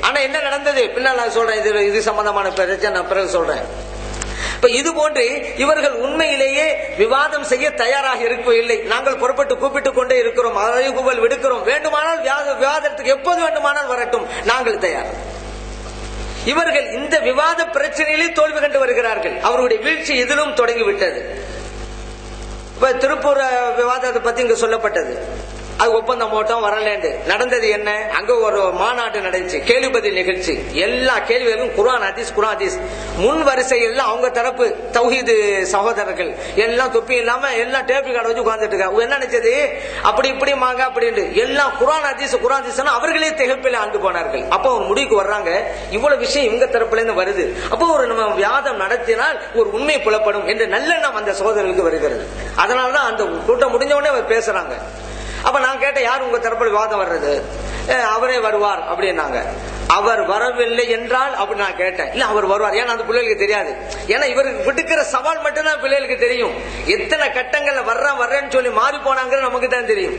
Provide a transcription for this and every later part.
ஆனா என்ன நடந்தது பின்னால் நான் சொல்றேன். இது சம்பந்தமான பிரச்சனை நான் பிறகு சொல்றேன். இப்ப இது போன்று இவர்கள் உண்மையிலேயே விவாதம் செய்ய தயாராக இருக்கவில்லை. நாங்கள் புறப்பட்டு கூப்பிட்டுக் கொண்டே இருக்கிறோம், அழைப்புகள் விடுக்கிறோம், வேண்டுமானால் விவாதத்துக்கு எப்போது வேண்டுமானால் வரட்டும், நாங்கள் தயார். இவர்கள் இந்த விவாத பிரச்சனையிலே தோல்வி கண்டு வருகிறார்கள். அவருடைய வீழ்ச்சி இதிலும் தொடங்கிவிட்டது. இப்ப திருப்பூர் விவாதத்தை பத்தி இங்க சொல்லப்பட்டது. அது ஒப்பந்தம் போட்டோம் வரலேண்டு நடந்தது என்ன, அங்க ஒரு மாநாடு நடந்துச்சு, கேள்வி பதில் நிகழ்ச்சி. எல்லா கேள்விகளும் குர்ஆன் ஹதீஸ் முன் வரிசை எல்லாம் அவங்க தரப்பு தௌஹீது சகோதரர்கள் எல்லாம் தொப்பி இல்லாம எல்லாம் டேபிள் கார்டு வச்சு உட்கார்ந்துட்டு இருக்காங்க. என்ன நினைச்சது அப்படி இப்படி மாங்க அப்படின்னு எல்லாம் குர்ஆன் ஹதீஸ் அவர்களே திகைப்பில் ஆண்டு போனார்கள். அப்போ ஒரு முடிவுக்கு வர்றாங்க, இவ்வளவு விஷயம் இவங்க தரப்புல இருந்து வருது, அப்போ ஒரு நம்ம விவாதம் நடத்தினால் ஒரு உண்மை புலப்படும் என்ற நல்லெண்ணம் அந்த சகோதரர்களுக்கு வருகிறது. அதனாலதான் அந்த கூட்டம் முடிஞ்ச உடனே அவர் பேசுறாங்க. அப்ப நான் கேட்டேன், யார் உங்க தரப்பில் விவாதம் வர்றது? அவரே வருவார் அப்படின்னாங்க. அவர் வரவில்லை என்றால் அப்படி நான் கேட்டேன். இல்ல அவர் வருவார், ஏன்னா அந்த பிள்ளைகளுக்கு தெரியாது. ஏன்னா இவருக்கு விடுக்கிற சவால் மட்டும்தான் பிள்ளைகளுக்கு தெரியும். எத்தனை கட்டங்கள்ல வர்றேன்னு சொல்லி மாறி போனாங்க நமக்கு தான் தெரியும்.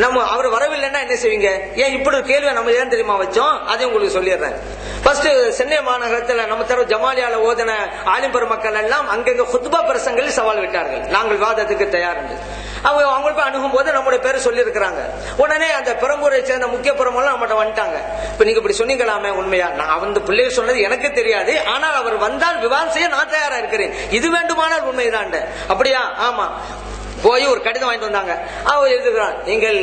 நம்ம அவர் வரவில்லைன்னா என்ன செய்வீங்க? ஏன் இப்படி ஒரு கேள்வியை நம்ம ஏன் தெரியுமா வச்சோம், அதையும் உங்களுக்கு சொல்லிடுறேன். ஃபர்ஸ்ட் சென்னை மாநகரத்தில் நம்ம தர ஜமாலியால ஓதன ஆலிம் பெருமக்கள் எல்லாம் அங்கங்க குத்பா பிரசங்களில் சவால் விட்டார்கள், நாங்கள் விவாதத்துக்கு தயார் என்று. அவங்க போய் அணுகும் போது நம்முடைய பேரை சொல்லி இருக்கிறாங்க. உடனே அந்த பெரம்பூரை சேர்ந்த முக்கிய பெருமெல்லாம் நம்மகிட்ட வந்துட்டாங்க. இப்ப நீங்க இப்படி சொன்னீங்களாமே உண்மையா? நான் அந்த பிள்ளைகள் சொன்னது எனக்கு தெரியாது, ஆனால் அவர் வந்தால் விவாதம் செய்ய நான் தயாரா இருக்கிறேன், இது வேண்டுமானால் உண்மைதான். அப்படியா? ஆமா. போய் ஒரு கடிதம் வாங்கிட்டு வந்தாங்க. அவர் எழுதுகிறார், நீங்கள்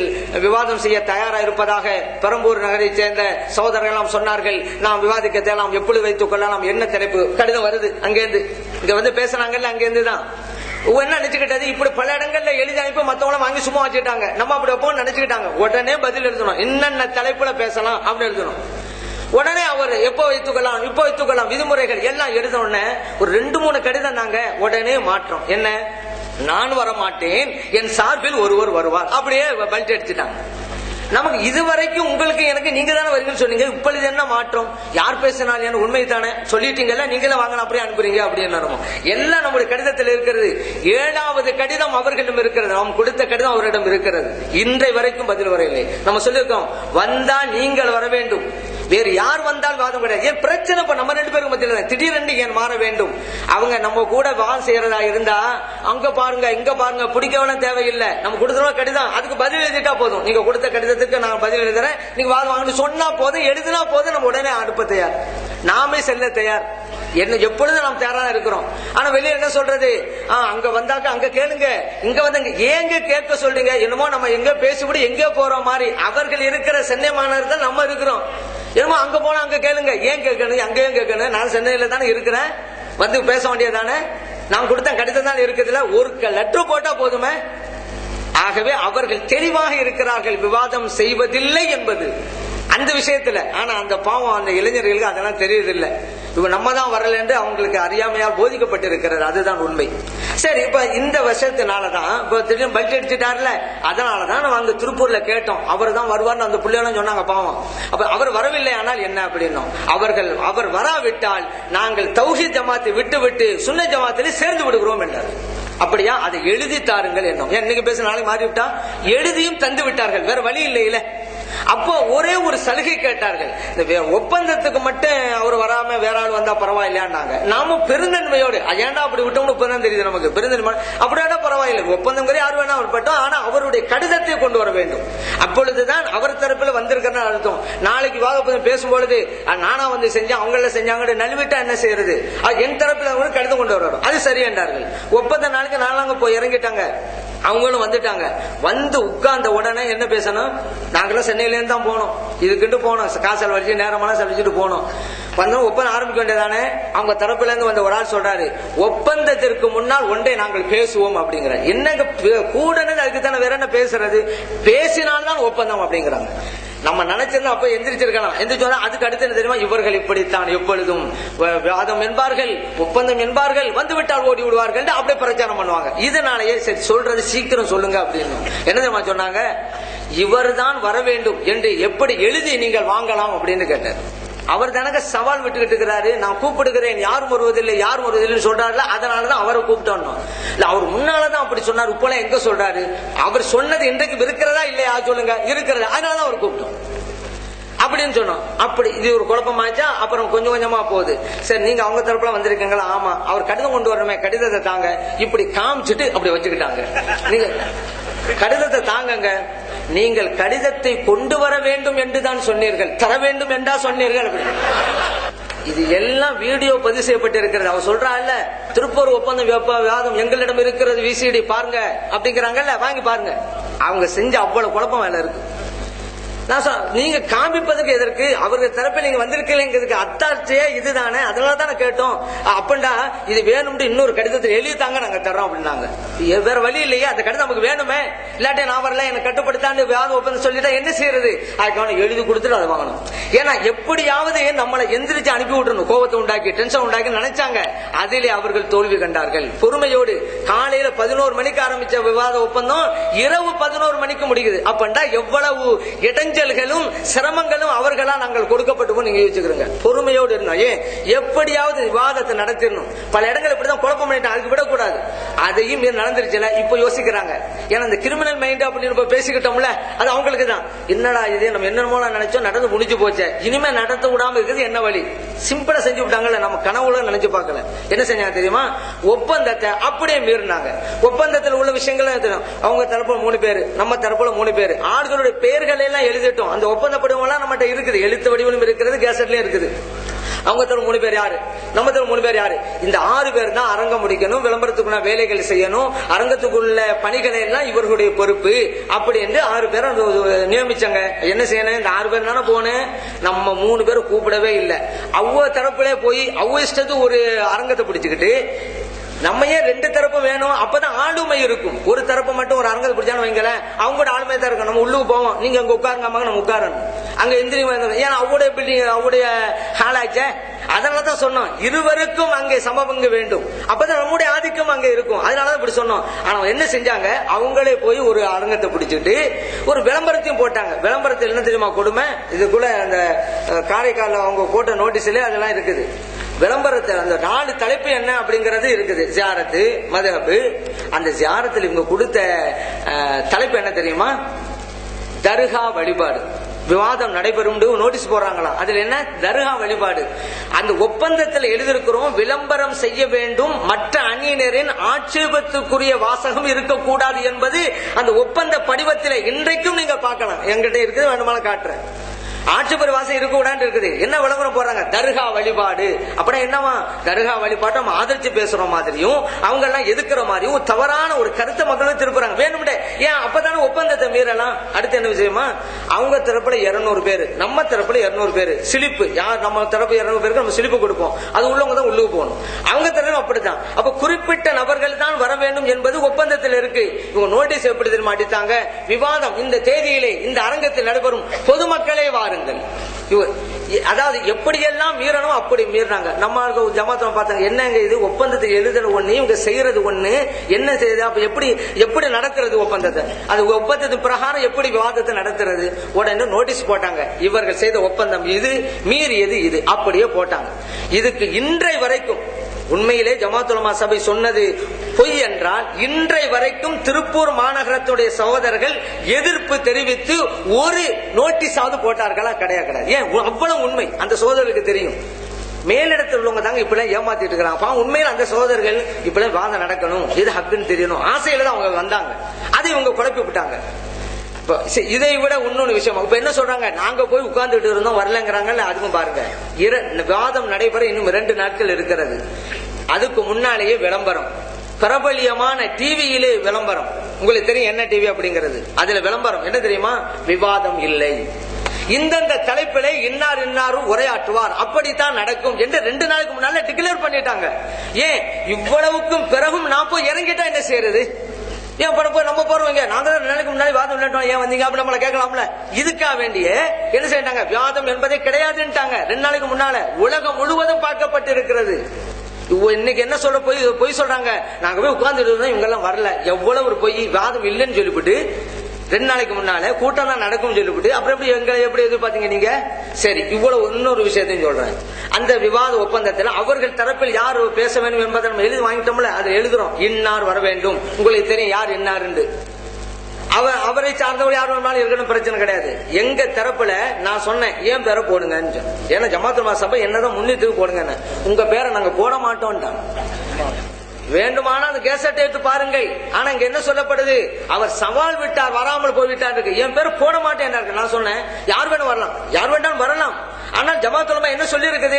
விவாதம் செய்ய தயாரா இருப்பதாக பெரம்பூர் நகரை சேர்ந்த சகோதரர்கள் சொன்னார்கள், நாம் விவாதிக்க தேலாம், எப்படி வைத்துக் கொள்ளலாம், என்ன தலைப்பு. கடிதம் வருது அங்கேருந்து, இங்க வந்து பேசினாங்கல்ல அங்கேருந்து தான். என்ன நினைச்சுக்கிட்டது, இப்படி பல இடங்கள்ல எழுதி அனுப்பி மத்தவங்கள வாங்கி சும்மா வச்சுட்டாங்க, நம்ம அப்படி வைப்போம் நினைச்சுக்கிட்டாங்க. உடனே பதில் எழுதணும், என்னென்ன தலைப்புல பேசலாம் அப்படின்னு எழுதணும். உடனே அவர் எப்போ வைத்துக்கலாம், இப்போ வைத்துக்கலாம், விதிமுறைகள் எல்லாம் எழுதணும்னு ஒரு 2-3 கடிதம் தாங்க. உடனே மாற்றம் என்ன, நான் வர மாட்டேன், என் சார்பில் ஒருவர் வருவார், அப்படியே பல்ட் அடிச்சுட்டாங்க. நமக்கு இதுவரைக்கும் உங்களுக்கு எனக்கு நீங்க தானே வருவீங்கன்னு சொன்னீங்க, இப்பொழுது என்ன மாற்றம்? யார் பேசினாலும் என்ன உண்மை தானே சொல்லிட்டீங்கல்ல, நீங்களே வாங்க அப்படியே அனுப்புறீங்க அப்படின்னு எல்லாம் நம்முடைய கடிதத்தில் இருக்கிறது. 7வது கடிதம் அவர்களிடம் இருக்கிறது, நாம் கொடுத்த கடிதம் அவரிடம் இருக்கிறது. இன்றை வரைக்கும் பதில் வரவில்லை. நம்ம சொல்லியிருக்கோம், வந்தால் நீங்கள் வர வேண்டும், வேறு யார் வந்தால் வாதம் கிடையாது. ஏன் பிரச்சனை? இப்ப நம்ம 2 பேருக்கு மத்தியில் திடீரென்று ஏன் மாற வேண்டும்? அவங்க நம்ம கூட வாதம் செய்யறதா இருந்தா அங்க பாருங்க இங்க பாருங்க பிடிக்கவும் தேவையில்லை, நம்ம கொடுத்துருவோம் கடிதம், அதுக்கு பதில் எழுதிட்டா போதும். நீங்க கொடுத்த கடிதத்துக்கு நான் பதில் எழுதுறேன், நீங்க வாதம் வாங்கன்னு சொன்னா போதும், எழுதினா போதும், நம்ம உடனே அனுப்ப தயார், நாமே செல்ல தயார். என்ன எப்பொழுதும் நாம் தயாரா இருக்கிறோம். ஆனா வெளியே என்ன சொல்றது, அங்க வந்தாக்க அங்க கேளுங்க, இங்க வந்து ஏங்க கேட்க சொல்றீங்க, என்னமோ நம்ம எங்க பேசிவிட்டு எங்க போறோம் மாதிரி. அவர்கள் இருக்கிற சென்னை மாநகரத்தில் நம்ம இருக்கிறோம், என்னமோ அங்க போனா அங்க கேளுங்க, ஏன் கேட்கணும், அங்கேயும் கேட்கணும், நான் சென்னையில தானே இருக்கிறேன், வந்து பேச வேண்டியதானே, நான் கொடுத்த கடிதம் தான் இருக்குதுல, ஒரு லெட்டர் போட்டா போதுமே. ஆகவே அவர்கள் தெளிவாக இருக்கிறார்கள், விவாதம் செய்வதில்லை என்பது அந்த விஷயத்துல. ஆனா அந்த பாவம் அந்த இளைஞர்களுக்கு அதெல்லாம் தெரியுதில்லை. இப்ப நம்ம தான் வரல என்று அவங்களுக்கு அறியாமையால் போதிக்கப்பட்டிருக்கிறது, அதுதான் உண்மை. சரி, இப்ப இந்த வருஷத்தினாலதான் இப்ப திடீர்னு பல்ட் அடிச்சுட்டாருல, அதனாலதான் நம்ம அங்க திருப்பூர்ல கேட்டோம், அவர் தான் வருவார்னு அந்த பிள்ளைகளும் சொன்னாங்க. பாவம், அப்ப அவர் வரவில்லை ஆனால் என்ன அப்படின்னோம். அவர் வராவிட்டால் நாங்கள் தௌஹீத் ஜமாத்தை விட்டு சுன்ன ஜமாத்திலே சேர்ந்து விடுகிறோம் என்றார். அப்படியா? அதை எழுதி தாருங்கள் என்னும். இன்னைக்கு பேச நாளைக்கு மாறிவிட்டா எழுதியும் தந்து விட்டார்கள், வேற வழி இல்லையில. அப்போ ஒரே ஒரு சலுகை கேட்டார்கள், இந்த ஒப்பந்தத்துக்கு மட்டும் அவர் வராம வேற ஆள் வந்தா பரவாயில்லையாண்டாங்க. நாம பெருந்தன்மையோடு, ஏன்டா அப்படி விட்டோம்னு இப்பதான் தெரியுது நமக்கு, பெருந்தன்மை அப்படின்னா பரவாயில்லை, ஒப்பந்தம் யார் வேணா அவர் பட்டோம், ஆனா அவருடைய கடிதத்தை கொண்டு வர வேண்டும். அப்பொழுதுதான் அவர் தரப்புல வந்திருக்கிற அர்த்தம். நாளைக்கு வாதப்பதம் பேசும்பொழுது நானா வந்து செஞ்சேன் அவங்கள செஞ்சாங்க நல்விட்டா என்ன செய்யறது, என் தரப்புல கடிதம் கொண்டு வரணும், அது சரி என்றார்கள். ஒப்பந்த நாளைக்கு நாளாங்க போய் இறங்கிட்டாங்க, அவங்களும் வந்துட்டாங்க. வந்து உட்கார்ந்த உடனே என்ன பேசணும், நாங்களும் சென்னையில இருந்து தான் போனோம், இதுக்கிட்டு போனோம், காசல் வச்சு நேரமான செலவிச்சுட்டு போனோம். வந்தோம், ஒப்பந்தம் ஆரம்பிக்க வேண்டியதானே. அவங்க தரப்புல இருந்து வந்த ஒரு ஆள் சொல்றாரு, ஒப்பந்தத்திற்கு முன்னால் ஒன்றை நாங்கள் பேசுவோம் அப்படிங்கிறார். என்னங்க கூடனது, அதுக்கு தானே வேற என்ன பேசுறது, பேசினால்தான் ஒப்பந்தம் அப்படிங்கிறாங்க. நம்ம நினைச்சிருந்தா அப்ப எந்திரிச்சிருக்கலாம், எந்திரிச்சோன்னா அதுக்கு அடுத்து என்ன தெரியுமா, இவர்கள் இப்படித்தான் எப்பொழுதும் வாதம் என்பார்கள், ஒப்பந்தம் என்பார்கள், வந்து விட்டால் ஓடி விடுவார்கள், அப்படியே பிரச்சாரம் பண்ணுவாங்க. இதனாலேயே சரி சொல்றது சீக்கிரம் சொல்லுங்க அப்படின்னு என்ன தெரியுமா சொன்னாங்க, இவர் தான் வர வேண்டும் என்று எப்படி எழுதி நீங்கள் வாங்கலாம் அப்படின்னு கேட்டார். அவர் தனக்கு சவால் விட்டுக்கிட்டு இருக்கிறாரு, நான் கூப்பிடுகிறேன், யாரும் வருவதில்லை யாரும் வருவதில்லை சொல்றாருல, அதனாலதான் அவரை கூப்பிட்டோம். இல்ல, அவர் முன்னாலதான் அப்படி சொன்னார், இப்பெல்லாம் எங்க சொல்றாரு, அவர் சொன்னது இன்றைக்கு இருக்கிறதா இல்லையா சொல்லுங்க, இருக்கிறதா, அதனாலதான் அவர் கூப்பிட்டோம். அப்படின்னு சொன்னோம். அப்படி இது ஒரு குழப்பமாச்சா. அப்புறம் கொஞ்சம் கொஞ்சமா போகுது. சரி, நீங்க அவங்க தரப்புல வந்திருக்கீங்களா? ஆமா. அவர் கடிதம் கொண்டு வரணுமே, கடிதத்தை தாங்க. இப்படி காமிச்சிட்டு அப்படி வச்சுக்கிட்டாங்க. நீங்க கடிதத்தை தாங்கங்க. நீங்கள் கடிதத்தை கொண்டு வர வேண்டும் என்றுதான் சொன்னீர்கள், தர வேண்டும் என்றா சொன்னீர்கள். இது எல்லாம் வீடியோ பதிவு செய்யப்பட்டிருக்கிறது. அவர் சொல்றாங்கல்ல, திருப்பூர் ஒப்பந்தம் விவாதம் எங்களிடம் இருக்கிறது, விசிடி பாருங்க அப்படிங்கிறாங்கல்ல, வாங்கி பாருங்க. அவங்க செஞ்ச அவ்வளவு குழப்பம் வேலை இருக்கு. நீங்க காமிப்பதற்கு எதற்கு? அவர்கள் தரப்பில் நீங்க வந்திருக்கீங்கிறதுக்கு அத்தாட்சியே இதுதானே, அதனாலதான் கேட்டோம். அப்படின்னா இது வேணும்னு இன்னொரு கடிதத்தை எழுதித்தாங்க, நாங்க தர்றோம் அப்படின்னாங்க. வேற வழி இல்லையே, அந்த கடிதம் நமக்கு வேணுமே. இல்லாட்டி நான் வரல, எனக்கு கட்டுப்படுத்தாண்டு விவாத ஒப்பந்தம் சொல்லிட்டா என்ன செய்யறது? அதுக்கான எழுதி கொடுத்துட்டு அதை வாங்கணும். ஏன்னா எப்படியாவது நம்மளை எந்திரிச்சு அனுப்பி விட்டுறணும், கோபத்தை உண்டாக்கி டென்ஷன் உண்டாக்கி நினைச்சாங்க. அதிலே அவர்கள் தோல்வி கண்டார்கள். பொறுமையோடு காலையில 11 மணிக்கு ஆரம்பிச்ச விவாத ஒப்பந்தம் இரவு 11 மணிக்கு முடிக்குது. அப்படின்னா எவ்வளவு இடைஞ்ச சிரமங்களும் அவர்களா நாங்கள் கொடுக்கப்பட்டு நீங்க யோசிச்சுக்கிறீங்க. பொறுமையோடு இருந்தோம். ஏன் எப்படியாவது விவாதத்தை நடத்திடணும். பல இடங்கள் இப்படிதான் குழப்பம் பண்ணிட்டு அதுக்கு விடக்கூடாது. அதையும் நடந்துருச்சுல. இப்ப யோசிக்கிறாங்க. ஏன்னா இந்த கிரிமினல் மைண்ட் அப்படின்னு பேசிக்கிட்டோம்ல, அது அவங்களுக்கு தான். என்னடா இது, நம்ம என்னமோ நினைச்சோம், நடந்து முடிஞ்சு போச்சு, இனிமே நடத்த விடாம இருக்குது என்ன வழி? சிம்பிளா செஞ்சு விட்டாங்கல்ல, நம்ம கனவுல நினைச்சு பார்க்கல. என்ன செஞ்சாங்க தெரியுமா? ஒப்பந்தத்தை அப்படியே மீறினாங்க. ஒப்பந்தத்தில் உள்ள விஷயங்கள் அவங்க தரப்புல 3 பேர், நம்ம தரப்புல 3 பேர், ஆட்களுடைய பெயர்களை எல்லாம் எழுதிட்டோம். அந்த ஒப்பந்த படிவம் நம்மகிட்ட இருக்குது, எழுத்து வடிவிலும் இருக்கிறது, கேசட்லயும் இருக்குது. அவங்க தர 3 பேர் யாரு, நம்ம தர 3 பேர் யாரு? இந்த 6 பேர் தான் அரங்கம் முடிக்கணும், விளம்பரத்துக்குள்ள வேலைகள் செய்யணும், அரங்கத்துக்குள்ள பணிகளை எல்லாம் இவர்களுடைய பொறுப்பு. அப்படி என்று 6 பேரை நியமிச்சாங்க. என்ன செய்யணும்? இந்த 6 பேர் தானே போனேன், நம்ம 3 பேரும் கூப்பிடவே இல்லை. அவ்வளோ தரப்புல போய் அவ்வளோ இஷ்டத்து ஒரு அரங்கத்தை பிடிச்சுக்கிட்டு, நம்ம ஏன் 2 தரப்பு வேணும்? அப்பதான் ஆளுமை இருக்கும். ஒரு தரப்பு மட்டும் ஒரு அரங்கத்தை பிடிச்சான்னு வைங்களேன், அவங்களோட ஆளுமை தான் இருக்கும். நம்ம உள்ளுக்கு போவோம், நீங்க அங்க உட்காருங்க, நம்ம உட்காரணும். அங்க எந்திரி, ஏன்னா அவங்களுடைய பில்டிங் அவங்களுடைய ஹாலாச்ச. அதனாலதான் சொன்னோம், இருவருக்கும் அங்கே சமபங்கு வேண்டும். அப்பதான் நம்முடைய ஆதிக்கம் அங்க இருக்கும். அதனாலதான் இப்படி சொன்னோம். ஆனா என்ன செஞ்சாங்க? அவங்களே போய் ஒரு அரங்கத்தை பிடிச்சிட்டு ஒரு விளம்பரத்தையும் போட்டாங்க. விளம்பரத்தில் என்ன தெரியுமா கொடுமை? இதுக்குள்ள அந்த காரைக்கால அவங்க போட்ட நோட்டீஸ்ல அதெல்லாம் இருக்குது. விளம்பரத்தில் அந்த 4 தலைப்பு என்ன அப்படிங்கறது இருக்குது. ஜியாரத்து, மதுஹப். அந்த ஜியாரத்தில் இவங்க கொடுத்த தலைப்பு என்ன தெரியுமா? தர்கா வழிபாடு. விவாதம் நடைபெறும் நோட்டீஸ் போடுறாங்களா? அதுல என்ன? தர்கா வழிபாடு. அந்த ஒப்பந்தத்தில் எழுதியிருக்கிறோம், விளம்பரம் செய்ய வேண்டும், மற்ற அணியினரின் ஆட்சேபத்துக்குரிய வாசகம் இருக்கக்கூடாது என்பது அந்த ஒப்பந்த படிவத்தில் இன்றைக்கும் நீங்க பார்க்கலாம். என்கிட்ட இருக்குது, வேணுமான காட்டுறேன். ஆட்சிபுர வாசம் இருக்க கூடாது இருக்குது. என்ன விளம்பரம் போறாங்க? தர்கா வழிபாடு. அப்படின்னா என்னவா? தர்கா வழிபாட்டை நம்ம ஆதரிச்சு பேசுற மாதிரியும் அவங்க எல்லாம் எதுக்குற மாதிரியும் தவறான ஒரு கருத்தை மக்களும் திருப்புறாங்க. வேணும்டே, ஏன் அப்பதானே ஒப்பந்தத்தை மீறலாம். அடுத்து என்ன விஷயமா? அவங்க தரப்புல 200 பேரு, நம்ம தரப்புல 200 பேரு. சிலிப்பு யார்? நம்ம தரப்பு 200 பேருக்கு நம்ம சிலிப்பு கொடுப்போம். அது உள்ளவங்க தான் உள்ளுக்கு போகணும். அவங்க தரப்பு அப்படித்தான். அப்ப குறிப்பிட்ட நபர்கள் தான் வர வேண்டும் என்பது ஒப்பந்தத்தில் இருக்கு. இவங்க நோட்டீஸ் எப்படி தெரியுமா அடித்தாங்க? விவாதம் இந்த தேதியிலே இந்த அரங்கத்தில் நடைபெறும், பொதுமக்களே வாருங்கள். அதாவது எப்படியெல்லாம் மீறணும் அப்படி மீறினாங்க. நம்ம ஜமாத்தம் பார்த்தாங்க, என்னங்க இது ஒப்பந்தத்தை எழுதுற ஒண்ணு, இவங்க செய்யறது ஒண்ணு, என்ன செய்யுது? அப்ப எப்படி நடக்கிறது ஒப்பந்தத்தை? அது ஒப்பந்தத்தின் பிரகாரம் எப்படி விவாதத்தை நடத்துறது? உடனே நோட்டீஸ் போட்டாங்க, இவர்கள் செய்த ஒப்பந்தம் இது, மீறியது இது, அப்படியே போட்டாங்க. இதுக்கு இன்றை வரைக்கும் உண்மையிலே ஜமாத் உலமா சபை சொன்னது பொய் என்றால், இன்றை வரைக்கும் திருப்பூர் மாநகரத்துடைய சகோதரர்கள் எதிர்ப்பு தெரிவித்து ஒரு நோட்டீஸாவது போட்டார்களா? கிடையாது. ஏன்? அவ்வளவு உண்மை அந்த சகோதரர்களுக்கு தெரியும். மேலிடத்தில் உள்ளவங்க தாங்க இப்ப ஏமாத்திட்டு இருக்காங்க. உண்மையில அந்த சகோதரர்கள் இப்ப வாதம் நடக்கணும், இது ஹக்குன்னு தெரியணும், ஆசையில தான் அவங்க வந்தாங்க. அதை இவங்க குழப்பி விட்டாங்க. இதை விட இன்னொரு விஷயம், இப்ப என்ன சொல்றாங்க? நாங்க போய் உட்கார்ந்துட்டு இருந்தோம், வரலங்கிறாங்கல்ல. அதுவும் பாருங்க, விவாதம் நடைபெற இன்னும் 2 நாட்கள் இருக்கிறது. அதுக்கு முன்னாலேயே விளம்பரம், பிரபலியமான டிவியிலே விளம்பரம். உங்களுக்கு தெரியும் என்ன டிவி அப்படிங்கிறது. அதுல விளம்பரம் என்ன தெரியுமா? விவாதம் இல்லை, இந்தந்த தலைப்பிலே இன்னாரும் உரையாற்றுவார், அப்படித்தான் நடக்கும் என்று 2 நாளுக்கு முன்னால டிக்ளேர் பண்ணிட்டாங்க. ஏன் இவ்வளவுக்கும் பிறகும் நான் போய் இறங்கிட்டா என்ன செய்யறது? ஏன் போய் நம்ம போறவங்க, நாங்க 2 நாளைக்கு முன்னாடி வாதம் விளையாட்டோம், ஏன் வந்தீங்க அப்படி நம்மள கேட்கலாம்ல. இதுக்காக வேண்டிய என்ன செய்யறாங்க? விவாதம் என்பதே கிடையாதுன்ட்டாங்க 2 நாளைக்கு முன்னால. உலகம் முழுவதும் பார்க்கப்பட்டு இருக்கிறது. இன்னைக்கு என்ன சொல்ற பொய் சொல்றாங்க? நாங்க போய் உட்கார்ந்துட்டு இருந்தோம், இவங்க எல்லாம் வரல. எவ்வளவு ஒரு பொய்! வாதம் இல்லைன்னு சொல்லிவிட்டு 2 நாளைக்கு முன்னால கூட்டம் தான் நடக்கும் சொல்லிவிட்டு அப்புறம் எப்படி எங்களை எப்படி எதிர்பார்த்தீங்க நீங்க? சரி, இவ்வளவு இன்னொரு விஷயத்தையும் சொல்றேன். அந்த விவாத ஒப்பந்தத்தில் அவர்கள் தரப்பில் யார் பேச வேண்டும் என்பதை நம்ம எழுதி வாங்கிட்டோம்ல, அதை எழுதுறோம். இன்னார் வர வேண்டும். உங்களுக்கு தெரியும் யார் இன்னார். அவரை சார்ந்தவர் யார் வேணாலும் இருக்கணும், பிரச்சனை கிடையாது. எங்க தரப்புல நான் சொன்னேன் ஏன் பேரை போடுங்கன்னு. ஏன்னா ஜமாத்துல் உலமா சபை என்னதான் முன்னிட்டு போடுங்க, உங்க பேரை நாங்க போட மாட்டோம். வேண்டுமானா அந்த கேசட் எடுத்து பாருங்கள். ஆனா இங்க என்ன சொல்லப்படுது, அவர் சவால் விட்டார், வராமல் போய்விட்டார் இருக்கு. என் பேர் போட மாட்டேன். நான் சொன்னேன் யார் வேணும் வரலாம், யார் வேண்டாம் வரலாம். ஆனால் ஜமாத்துல் உலமா என்ன சொல்லி இருக்குது,